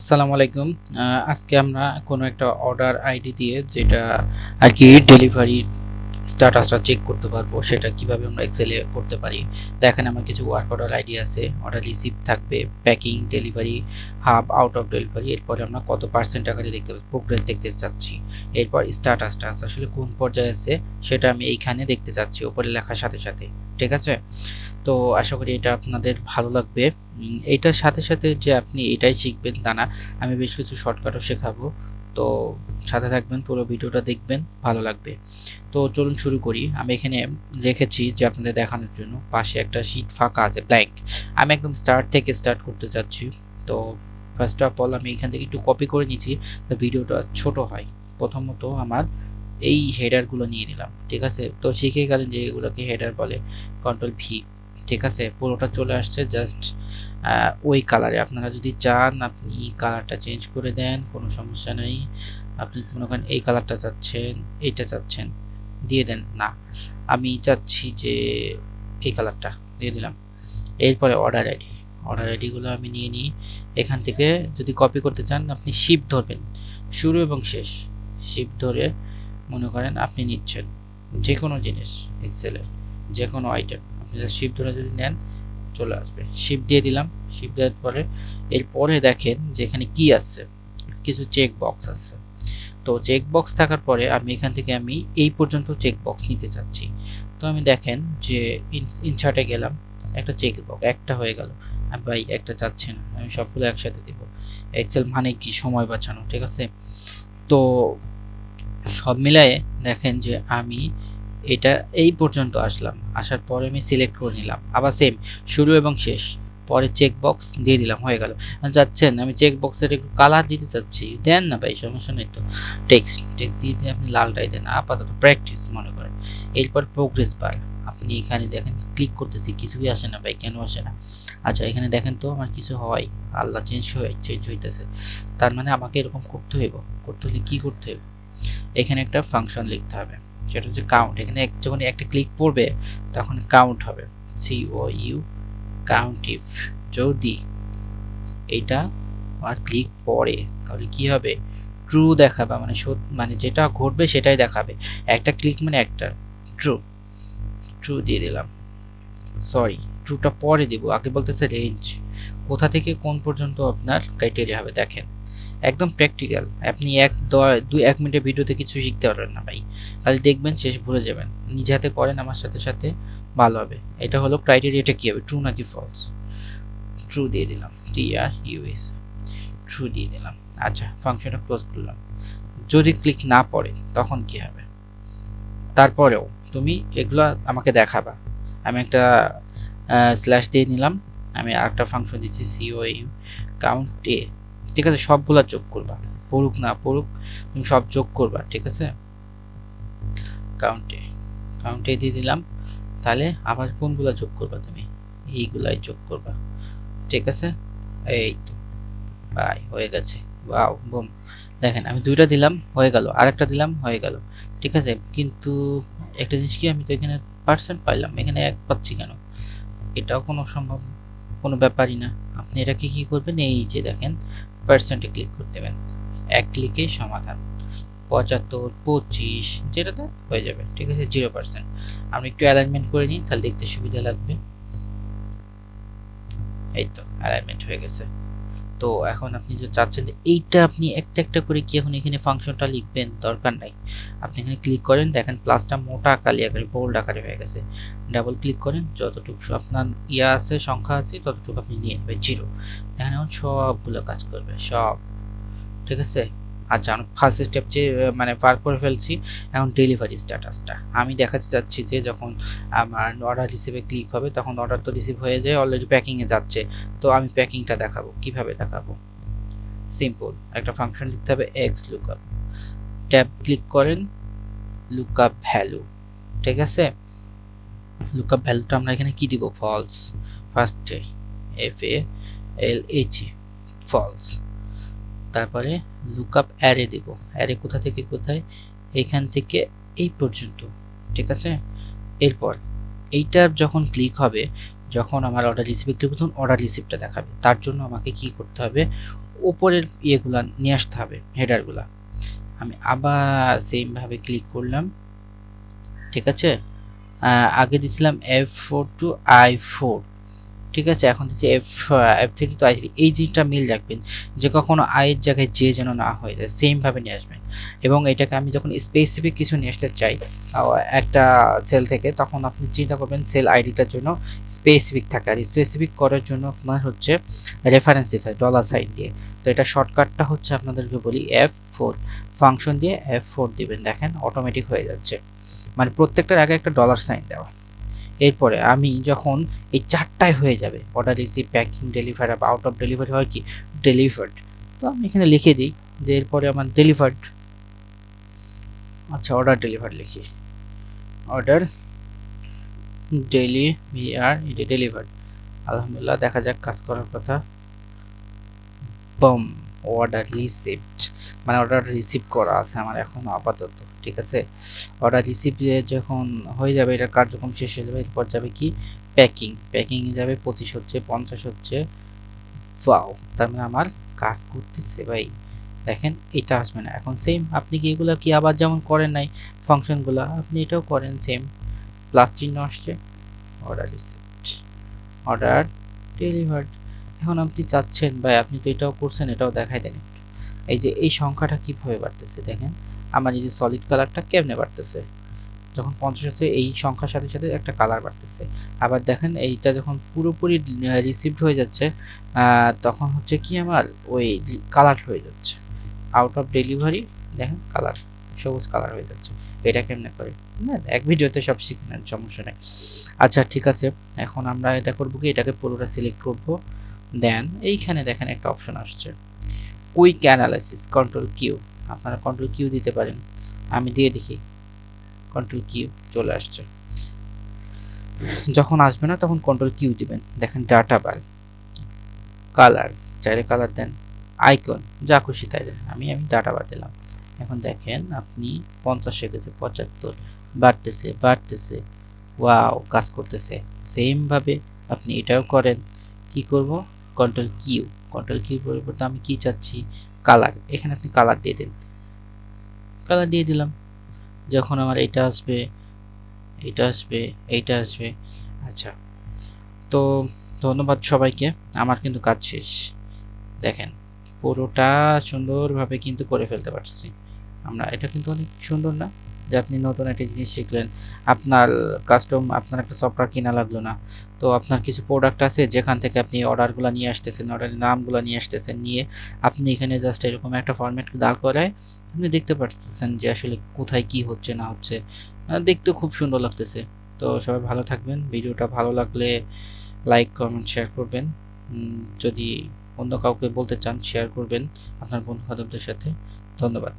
আসসালামু আলাইকুম। আজকে আমরা কোনো একটা অর্ডার আইডি দিয়ে যেটা আর কি ডেলিভারি স্ট্যাটাসটা চেক করতে পারবো, সেটা কিভাবে আমরা এক্সেলে করতে পারি। দেখেন আমার কিছু ওয়ার্ক অর্ডার আইডি আছে, অর্ডার রিসিভ থাকবে, packing, delivery, hub, out of delivery. এরপরে আমরা কত পার্সেন্ট আকারে দেখতে পাচ্ছি, প্রোগ্রেস দেখতে চাচ্ছি। এরপর স্ট্যাটাসটা আসলে কোন পর্যায়ে আছে সেটা আমি এইখানে দেখতে চাচ্ছি, উপরে লেখার সাথে সাথে। ঠিক আছে, তো আশা করি এটা আপনাদের ভালো লাগবে। এইটার সাথে সাথে যে আপনি এটাই শিখবেন তা না, আমি বেশ কিছু শর্টকাটও শেখাবো। তো সাথে থাকবেন, পুরো ভিডিওটা দেখবেন, ভালো লাগবে। তো চলুন শুরু করি। আমি এখানে রেখেছি যে আপনাদের দেখানোর জন্য, পাশে একটা শীট ফাঁকা আছে, ব্ল্যাঙ্ক। আমি একদম স্টার্ট থেকে স্টার্ট করতে চাচ্ছি। তো ফার্স্ট অফ অল আমি এখান থেকে একটু কপি করে নিচ্ছি, তো ভিডিওটা ছোট হয়। প্রথমত আমার এই হেডারগুলো নিয়ে নিলাম, ঠিক আছে। তো শিখে গেলেন যে এগুলোকে হেডার বলে, কন্ট্রোল ভি। ঠিক আছে, পুরোটা চলে আসছে জাস্ট ওই কালারে। আপনারা যদি চান আপনি কালারটা চেঞ্জ করে দেন, কোনো সমস্যা নেই। আপনি মনে করেন এই কালারটা চাচ্ছেন, এইটা চাচ্ছেন, দিয়ে দেন। না, আমি চাচ্ছি যে এই কালারটা, দিয়ে দিলাম। এরপরে অর্ডার আইডিগুলো আমি নিয়ে নিই। এখান থেকে যদি কপি করতে চান আপনি শিফট ধরবেন, শুরু এবং শেষ শিফট ধরে মনে করেন আপনি নিচ্ছেন যে কোনো জিনিস, এক্সেলের যে কোনো আইটেম আপনি জাস্ট শিফট ধরে যদি নেন চলে আসবে। শিফট দিয়ে দিলাম। শিফট দেওয়ার পরে এরপরে দেখেন যে এখানে কি আছে, কিছু চেক বক্স আছে। তো চেক বক্স থাকার পরে আমি এখান থেকে আমি এই পর্যন্ত চেক বক্স নিতে চাচ্ছি। তো আমি দেখেন যে ইনসার্টে গেলাম, একটা চেক বক্স একটা হয়ে গেল। আমি ভাই একটা চাচ্ছি না, আমি সবগুলো একসাথে দেব। এক্সেল মানে কি, সময় বাঁচানো। ঠিক আছে, তো সব মিলায়ে দেখেন যে আমি এটা এই পর্যন্ত আসলাম, আসার পরে আমি সিলেক্ট করে নিলাম, আবার সেম শুরু এবং শেষ, পরে চেক বক্স দিয়ে দিলাম, হয়ে গেল। যাচ্ছেন আমি চেক বক্সের একটু কালার দিতে চাচ্ছি, দেন না ভাই, সমস্যা নেই। তো টেক্সট দিয়ে দিয়ে আপনি লালটাই দেন, আপাতত প্র্যাকটিস মনে করেন। এরপর প্রোগ্রেস বার, আপনি এখানে দেখেন ক্লিক করতেছি, কিছুই আসে না ভাই, কেন আসে না? আচ্ছা এখানে দেখেন তো আমার কিছু হয়, আল্লাহ চেঞ্জ হইতেছে, তার মানে আমাকে এরকম করতে হইব। করতে হলে কি করতে হইব? এখানে একটা ফাংশন লিখতে হবে, সেটা হচ্ছে কাউন্ট। এখানে যখন একটা ক্লিক পড়বে তখন কাউন্ট হবে, COU COUNTIF। যদি এইটা আর ক্লিক পড়ে তাহলে কি হবে? ট্রু দেখাবে, মানে মানে যেটা ঘটবে সেটাই দেখাবে। একটা ক্লিক মানে একটা, ট্রু দিয়ে দিলাম। সরি, ট্রুটা পরে দিব, আগে বলতেছে রেঞ্জ, কোথা থেকে কোন পর্যন্ত আপনার ক্রাইটেরিয়া হবে। দেখেন একদম প্র্যাকটিক্যাল, আপনি 1 মিনিটের ভিডিওতে কিছু শিখতে পারবেন না ভাই, খালি দেখবেন শেষ ভুলে যাবেন। নিজে হাতে করেন, আমার সাথে সাথে ভালো হবে। এটা হলো ক্রাইটেরিয়াটা কি হবে, ট্রু নাকি ফলস। ট্রু দিয়ে দিলাম, TRUS, ট্রু দিয়ে দিলাম। আচ্ছা ফাংশনটা ক্লোজ করলাম। যদি ক্লিক না পড়ে তখন কি হবে? তারপরেও তুমি এগুলো আমাকে দেখাবা। আমি একটা স্ল্যাশ দিয়ে নিলাম, আমি আরেকটা ফাংশন দিচ্ছি, COU COUNTA। ঠিক আছে, সবগুলা যোগ করবা, পড়ুক না পড়ুক তুমি সব যোগ করবা। ঠিক আছে, কাউন্টে দিয়ে দিলাম। তাহলে আবার কোনগুলা যোগ করবা? তুমি এইগুলাই যোগ করবা। ঠিক আছে, এই তো ভাই হয়ে গেছে। Wow, broom. দেখেন আমি দুইটা দিলাম হয়ে গেল, আরেকটা দিলাম হয়ে গেল। ঠিক আছে, কিন্তু একটা জিনিস কি, আমি তো এখানে পার্সেন্ট পাইলাম, এখানে 1 পাচ্ছি কেন? এটাও কোনো ব্যাপারই না। আপনি এটাকে কি করবেন, এই যে দেখেন পার্সেন্টে ক্লিক করে দেবেন, 1 ক্লিকে সমাধান। 75, 25 যেটাতে হয়ে যাবে। ঠিক আছে, 0%। আমি একটু অ্যালাইনমেন্ট করে নিই, তাহলে দেখতে সুবিধা লাগবে। এই তো অ্যালাইনমেন্ট হয়ে গেছে। তো এখন আপনি যে চাচ্ছেন যে এইটা আপনি একটা একটা করে কি এখন এখানে ফাংশনটা লিখবেন, দরকার নাই। আপনি এখানে ক্লিক করেন, দেখেন প্লাসটা মোটা কালি আকারে বোল্ড আকারে হয়ে গেছে। ডাবল ক্লিক করেন, যতটুকু আপনার আছে সংখ্যা আছে ততটুকু আপনি নিয়ে নেবেন, 0। দেখেন এখন সবগুলো কাজ করবে, সব। ঠিক আছে, আচ্ছা আমি ফার্স্ট স্টেপ যে মানে পার করে ফেলছি। এখন ডেলিভারি স্ট্যাটাসটা আমি দেখাতে চাচ্ছি যে যখন আমার অর্ডার রিসিভে ক্লিক হবে তখন অর্ডার তো রিসিভ হয়ে যায়, অলরেডি প্যাকিংয়ে যাচ্ছে। তো আমি প্যাকিংটা দেখাবো, কিভাবে দেখাবো? সিম্পল, একটা ফাংশন লিখতে হবে, XLOOKUP। ট্যাব ক্লিক করেন, লুকআপ ভ্যালু। ঠিক আছে, লুকআপ ভ্যালুটা আমরা এখানে কি দিব? ফলস। ফার্স্টে FALHE, ফলস। তারপরে লুকআপ অ্যারে দেব, অ্যারে কোথা থেকে কোথায়? এখান থেকে এই পর্যন্ত। ঠিক আছে, এরপর এইটার যখন ক্লিক হবে, যখন আমার অর্ডার রিসিভে ক্লিক তখন অর্ডার রিসিভটা দেখাবে। তার জন্য আমাকে কি করতে হবে? উপরের ইয়েগুলা নিয়ে আসতে হবে, হেডারগুলা। আমি আবার সেমভাবে ক্লিক করলাম, ঠিক আছে। আগে দিছিলাম F4 টু I4, ঠিক আছে। এখন দিচ্ছি F3 টু I3। এই জিনিসটা মিল রাখবেন যে কখনো I এর জায়গায় J যেন না হয়ে যায়, সেমভাবে নিয়ে আসবেন। এবং এটাকে আমি যখন স্পেসিফিক কিছু নিয়ে আসতে চাই একটা সেল থেকে, তখন আপনি চিন্তা করবেন সেল আইডিটার জন্য স্পেসিফিক থাকে। আর স্পেসিফিক করার জন্য আপনার হচ্ছে রেফারেন্স দিতে হয় $সাইন দিয়ে। তো এটা শর্টকাটটা হচ্ছে আপনাদেরকে বলি F4 ফাংশন দিয়ে F4 দিবেন, দেখেন অটোমেটিক হয়ে যাচ্ছে, মানে প্রত্যেকটার আগে একটা $সাইন দেওয়া। এরপরে আমি যখন এই চারটায় হয়ে যাবে, অর্ডার রিসিভ, প্যাকিং, ডেলিভার, বা আউট অফ ডেলিভারি হয় কি ডেলিভার্ড, তো আমি এখানে লিখে দিই যে এরপরে আমার ডেলিভার্ড। আচ্ছা, অর্ডার ডেলিভার লিখি, অর্ডার ডেলিভার্ড। আলহামদুলিল্লাহ, দেখা যাক কাজ করার কথা। বম, অর্ডার রিসিভড, মানে অর্ডার রিসিভ করা আছে আমার এখন আপাতত, ঠিক আছে। অর্ডার রিসিভ যখন হয়ে যাবে, এটা কার্যক্রম শেষ হয়ে যাবে, এরপর যাবে কি প্যাকিংয়ে যাবে। 25 হচ্ছে, 50 হচ্ছে। ওয়াও, তার মানে আমার কাজ করতেছে ভাই। দেখেন এটা আসবে না এখন। সেম আপনি কি এগুলো কি আবার যেমন করেন নাই ফাংশনগুলো, আপনি এটাও করেন সেম। প্লাস চিহ্ন আসছে, অর্ডার রিসিভড, অর্ডার ডেলিভার্ড। এখন আপনি চাচ্ছেন ভাই, আপনি তো এটাও করছেন, এটাও দেখাই দেন। এই যে এই সংখ্যাটা কিভাবে বাড়তেছে দেখেন, আমার এই যে সলিড কালারটা কেমনে বাড়তেছে, যখন 50 হচ্ছে এই সংখ্যার সাথে সাথে একটা কালার বাড়তেছে। আবার দেখেন এইটা যখন পুরোপুরি রিসিভড হয়ে যাচ্ছে, তখন হচ্ছে কি আমার ওই কালার হয়ে যাচ্ছে। আউট অফ ডেলিভারি দেখেন কালার সবুজ কালার হয়ে যাচ্ছে। এটা কেমনে করে না, এক ভিডিওতে সব শিখবেন, সমস্যা নেই। আচ্ছা ঠিক আছে, এখন আমরা এটা করব কি, এটাকে পুরোটা সিলেক্ট করব। দেন এইখানে দেখেন একটা অপশন আসছে, কুইক অ্যানালাইসিস, কন্ট্রোল কিউ। আপনারা কন্ট্রোল কিউ দিতে পারেন, আমি দিয়ে দেখি। কন্ট্রোল কিউ চলে আসছে। যখন আসবে না তখন কন্ট্রোল কিউ দিবেন। দেখেন ডাটা বার, কালার, চাইলে কালার দেন, আইকন যা খুশি তাই দেন। আমি ডাটা বার দিলাম। এখন দেখেন আপনি 50 গেছে 75, বাড়তেছে। ওয়াও, কাজ করতেছে। সেম ভাবে আপনি এটাও করেন। কি করব, কন্ট্রোল কিউ পরিবর্তে আমি কি চাচ্ছি, কালার। এখানে আপনি কালার দিয়ে দিন, কালার দিয়ে দিলাম। যখন আমার এটা আসবে, এইটা আসবে। আচ্ছা, তো ধন্যবাদ সবাইকে, আমার কিন্তু কাজ শেষ। দেখেন পুরোটা সুন্দরভাবে কিন্তু করে ফেলতে পারছি আমরা। এটা কিন্তু অনেক সুন্দর না, যে আপনি নতুন একটা জিনিস শিখলেন, আপনার আপনার একটা সফটওয়্যার কিনা লাগলো না। তো আপনার কিছু প্রোডাক্ট আছে যেখান থেকে আপনি অর্ডারগুলো নিয়ে আসতেছেন, অর্ডারের নামগুলো নিয়ে আসতেছেন, নিয়ে আপনি এখানে জাস্ট এরকম একটা ফরম্যাট দাঁড় করায় আপনি দেখতে পাচ্ছেন যে আসলে কোথায় কি হচ্ছে না হচ্ছে। দেখতে খুব সুন্দর লাগতেছে। তো সবাই ভালো থাকবেন, ভিডিওটা ভালো লাগলে লাইক, কমেন্ট, শেয়ার করবেন। যদি অন্য কাউকে বলতে চান শেয়ার করবেন আপনার বন্ধু বান্ধবদের সাথে। ধন্যবাদ।